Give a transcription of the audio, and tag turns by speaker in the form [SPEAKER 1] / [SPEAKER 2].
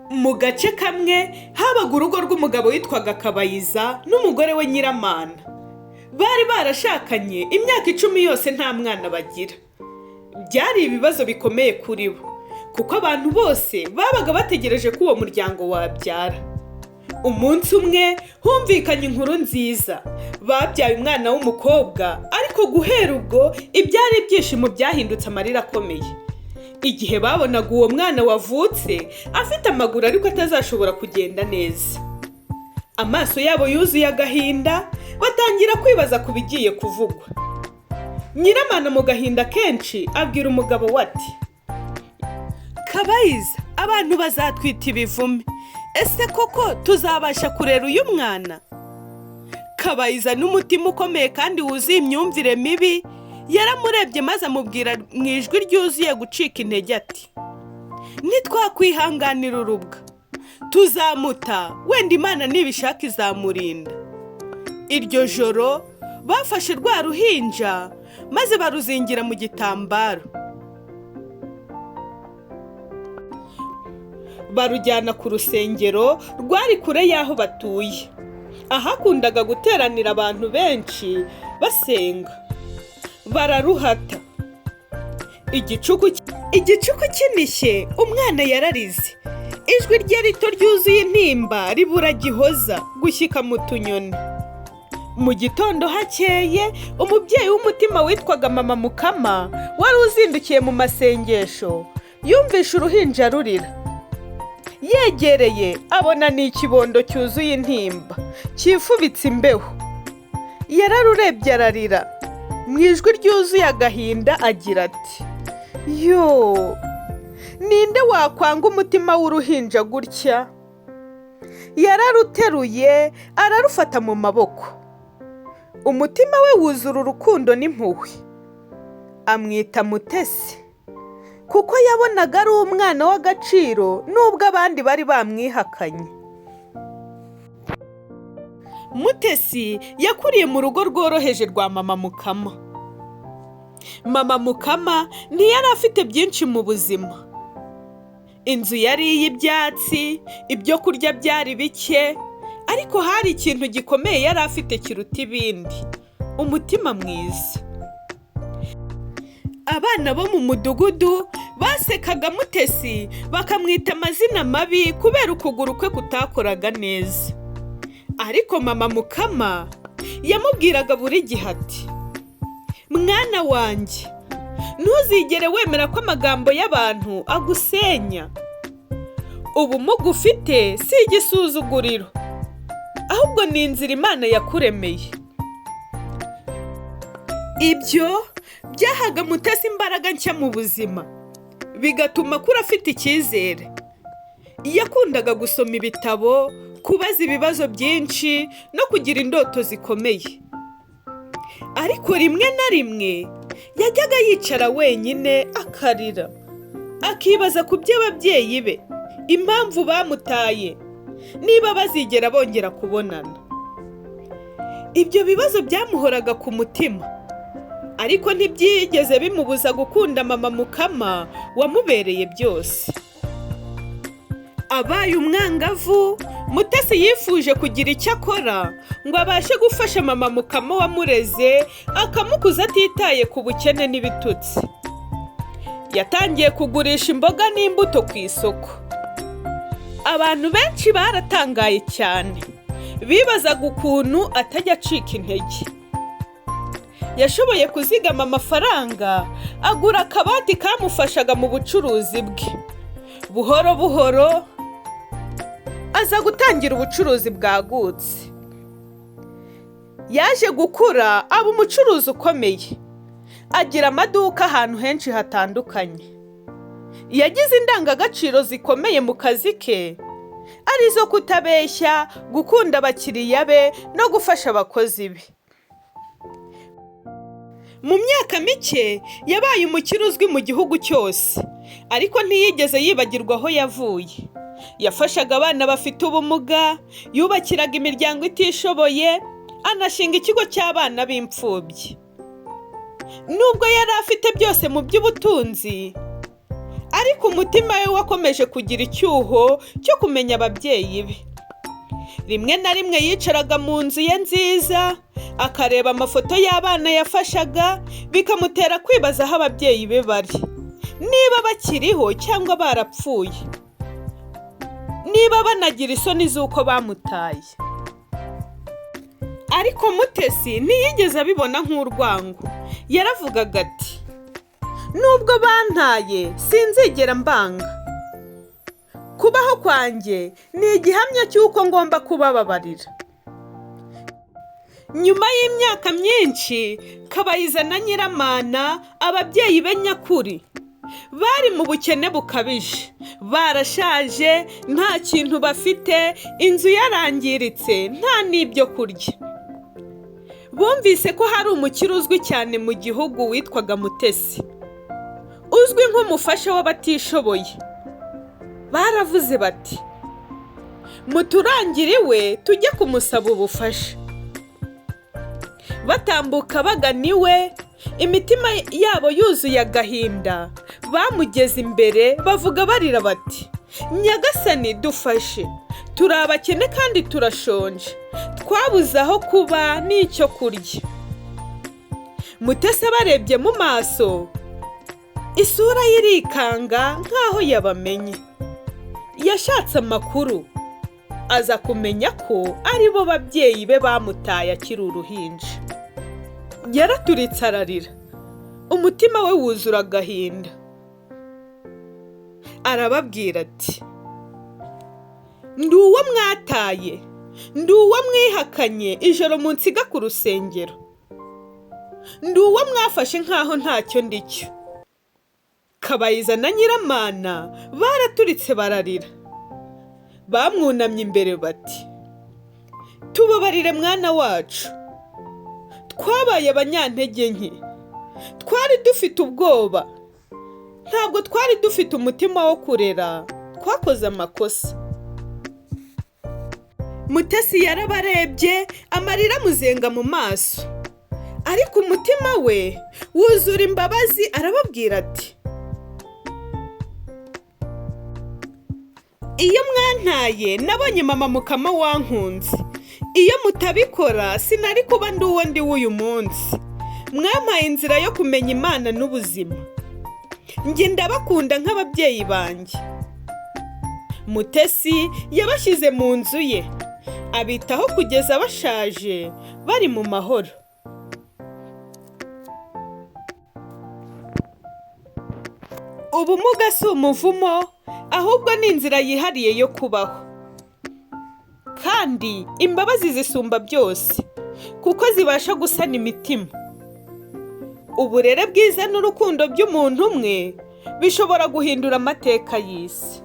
[SPEAKER 1] Mu gace kamwe habaga urugo rw'umugabo witwaga Kabayiza n'umugore we Nyiramana. Bari barashakanye imyaka 10 yose nta mwana bagira. Byari ibibazo bikomeye kuri bo, kuko abantu bose babaga bategereje ko uwo muryango wabyara. Umunsi umwe humvikanye inkuru nziza, babyaye umwana w'umukobwa, ariko guhera ubwo ibyari ibyishimo byahindutse amarira akomeye. Igihe babonaga uwo mwana wavutse afite amaguru ariko atazashobora kugenda neza, amaso yabo yuzuye agahinda, batangira kwibaza ku bigiye kuvugwa. Nyiramana mu gahinda kenshi abwira umugabo we ati, Kabayiza, abantu bazatwita ibivume, ese koko tuzabasha kurera uyu mwana? Kabayiza n'umutima ukomeye kandi wuzuye imyumvire mibi yaramurebye maze amubwira mu ijwi ryuzuye gucika intege ati, nitwakwihanganira urubwa tuzamuta, wenda Imana nibishaka izamurinda. Iryo joro bafashe rwa ruhinja maze baruzingira mu gitambaro, barujyana ku rusengero rwari kure y'aho batuye, ahakundaga guteranira abantu benshi basenga. Bararuhata. Igicuku kinishye, umwana yararize, ijwi rye rito ryuzuye intimba ribura gihoza gushyika mu tunyoni. Mu gitondo hakeye, umubyeyi w'umutima witwaga Mama Mukama wari uzindukiye mu masengesho yumvishe uruhinja rurira. Yegereye abona ni ikibondo cyuzuye intimba cyifubitse imbeho. Yararurebye ararira, mu ijwi ryuzuye agahinda agira ati, yo, ninde wakwanga umutima w'uruhinja gutya? Yararuteruye ararufata mu maboko, umutima we wuzura urukundo n'impuhwe. Amwita Mutesi, kuko yabonaga ari umwana w'agaciro nubwo abandi bari bamwihakanye. Mutesi yakuriye mu rugo rworoheje rwa Mama Mukama. Mama Mukama ntiyari afite byinshi mu buzima. Inzu yari iy'ibyatsi, ibyo kurya byari bike, ariko hari ikintu gikomeye yari afite kiruta ibindi: umutima mwiza. Abana bo mu mudugudu basekaga Mutesi bakamwita amazina mabi kubera ukuguru kwe kutakoraga neza. Ariko Mama Mukama yamubwiraga buri gihe ati, mwana wanjye, ntuzigere wemera ko amagambo y'abantu agusenya. Ubumuga ufite si igisuzuguriro, ahubwo ni inzira Imana yakuremeye. Ibyo byahaga Mutesi imbaraga nshya mu buzima, bigatuma akura afite icyizere. Yakundaga gusoma ibitabo, kubaza ibibazo byinshi no kugira indoto zikomeye. Ariko rimwe na rimwe yajyaga yicara wenyine akarira, akibaza ku by'ababyeyi be, impamvu bamutaye, niba bazigera bongera kubonana. Ibyo bibazo byamuhoraga ku mutima, ariko ntibyigeze bimubuza gukunda Mama Mukama wamubereye byose. Abaye umwangavu, Mutesi yifuje kugira icyo akora ngo abashe gufasha Mama Mukama wamureze, akamukuza atitaye ku bukene n'ibitutsi. Yatangiye kugurisha imboga n'imbuto ku isoko. Abantu benshi baratangaye cyane, bibazaga ukuntu atajya acika intege. Yashoboye kuzigama amafaranga, agura akabati kamufashaga mu bucuruzi bwe. Buhoro buhoro aza gutangira ubucuruzi bwagutse. Yaje gukura aba umucuruzi ukomeye, agira amaduka ahantu henshi hatandukanye. Yagize indangagaciro zikomeye mu kazi ke, arizo kutabeshya, gukunda abakiriya be no gufasha abakozi be. Mu myaka mike yabaye umukire uzwi mu gihugu cyose, ariko ntiyigeze yibagirwa aho yavuye. Yafashaga abana bafite ubumuga, yubakiraga imiryango itishoboye, anashinga ikigo cy'abana b'imfubyi. Nubwo yari afite byose mu by'ubutunzi, ariko umutima we wakomeje kugira icyuho cyo kumenya ababyeyi be. Rimwe na rimwe yicaraga mu nzu ye nziza akareba amafoto y'abana yafashaga, bikamutera kwibaza aho ababyeyi be bari, niba bakiriho cyangwa barapfuye, niba banagira isoni z'uko bamutaye. Ariko Mutesi ntiyigeze abibona nk'urwango. Yaravugaga ati, nubwo bantaye sinzigera mbanga. Kubaho kwanjye ni igihamya cy'uko ngomba kubababarira. Nyuma y'imyaka myinshi, Kabayiza na Nyiramana, ababyeyi be nyakuri, bari mu bukene bukabije, barashaje, nta kintu bafite, inzu yarangiritse, nta n'ibyo kurya. Bumvise ko hari umukire uzwi cyane mu gihugu witwaga Mutesi, uzwi nk'umufasha w'abatishoboye. Baravuze bati, muturangire iwe tujye kumusaba ubufasha. Batambuka bagana iwe, imitima yabo yuzuye agahinda, bamugeze imbere bavuga barira bati, Nyagasani dufashe, turi abakene kandi turashonje, twabuze aho kuba n'icyo kurya. Mutesi abarebye mu maso, isura ye irikanga nk'aho yabamenye. Yashatse amakuru, aza kumenya ko ari bo babyeyi be bamutaye akiri uruhinja. Yaraturitse ararira, umutima we wuzura agahinda. Arababwira ati, ndi uwo mwataye, ndi uwo mwihakanye ijoro munsiga ku rusengero, ndi uwo mwafashe nk'aho ntacyo ndicyo. Kabayiza na Nyiramana baraturitse bararira. Bamwunamye imbere bati, tubabarire mwana wacu, twabaye abanyantege nke, twari dufite ubwoba, ntabwo twari dufite umutima wo kurera, twakoze amakosa. Mutesi yarabarebye, amarira amuzenga mu maso, ariko umutima we wuzura imbabazi. Arababwira ati, iyo mwantaye nabonye mama mukama wankunze, iyo mutabikora sinari kuba ndi uwo ndi w'uyu munsi. Mwampaye inzira yo kumenya Imana n'ubuzima, njye ndabakunda nk'ababyeyi banjye. Mutesi yabashyize mu nzu ye, abitaho kugeza bashaje bari mu mahoro. Ubumuga si umuvumo, ahubwo ni inzira yihariye yo kubaho. Kandi imbabazi zisumba byose, kuko zibasha gusana imitima. Uburere bwiza n'urukundo by'umuntu umwe bishobora guhindura amateka y'isi.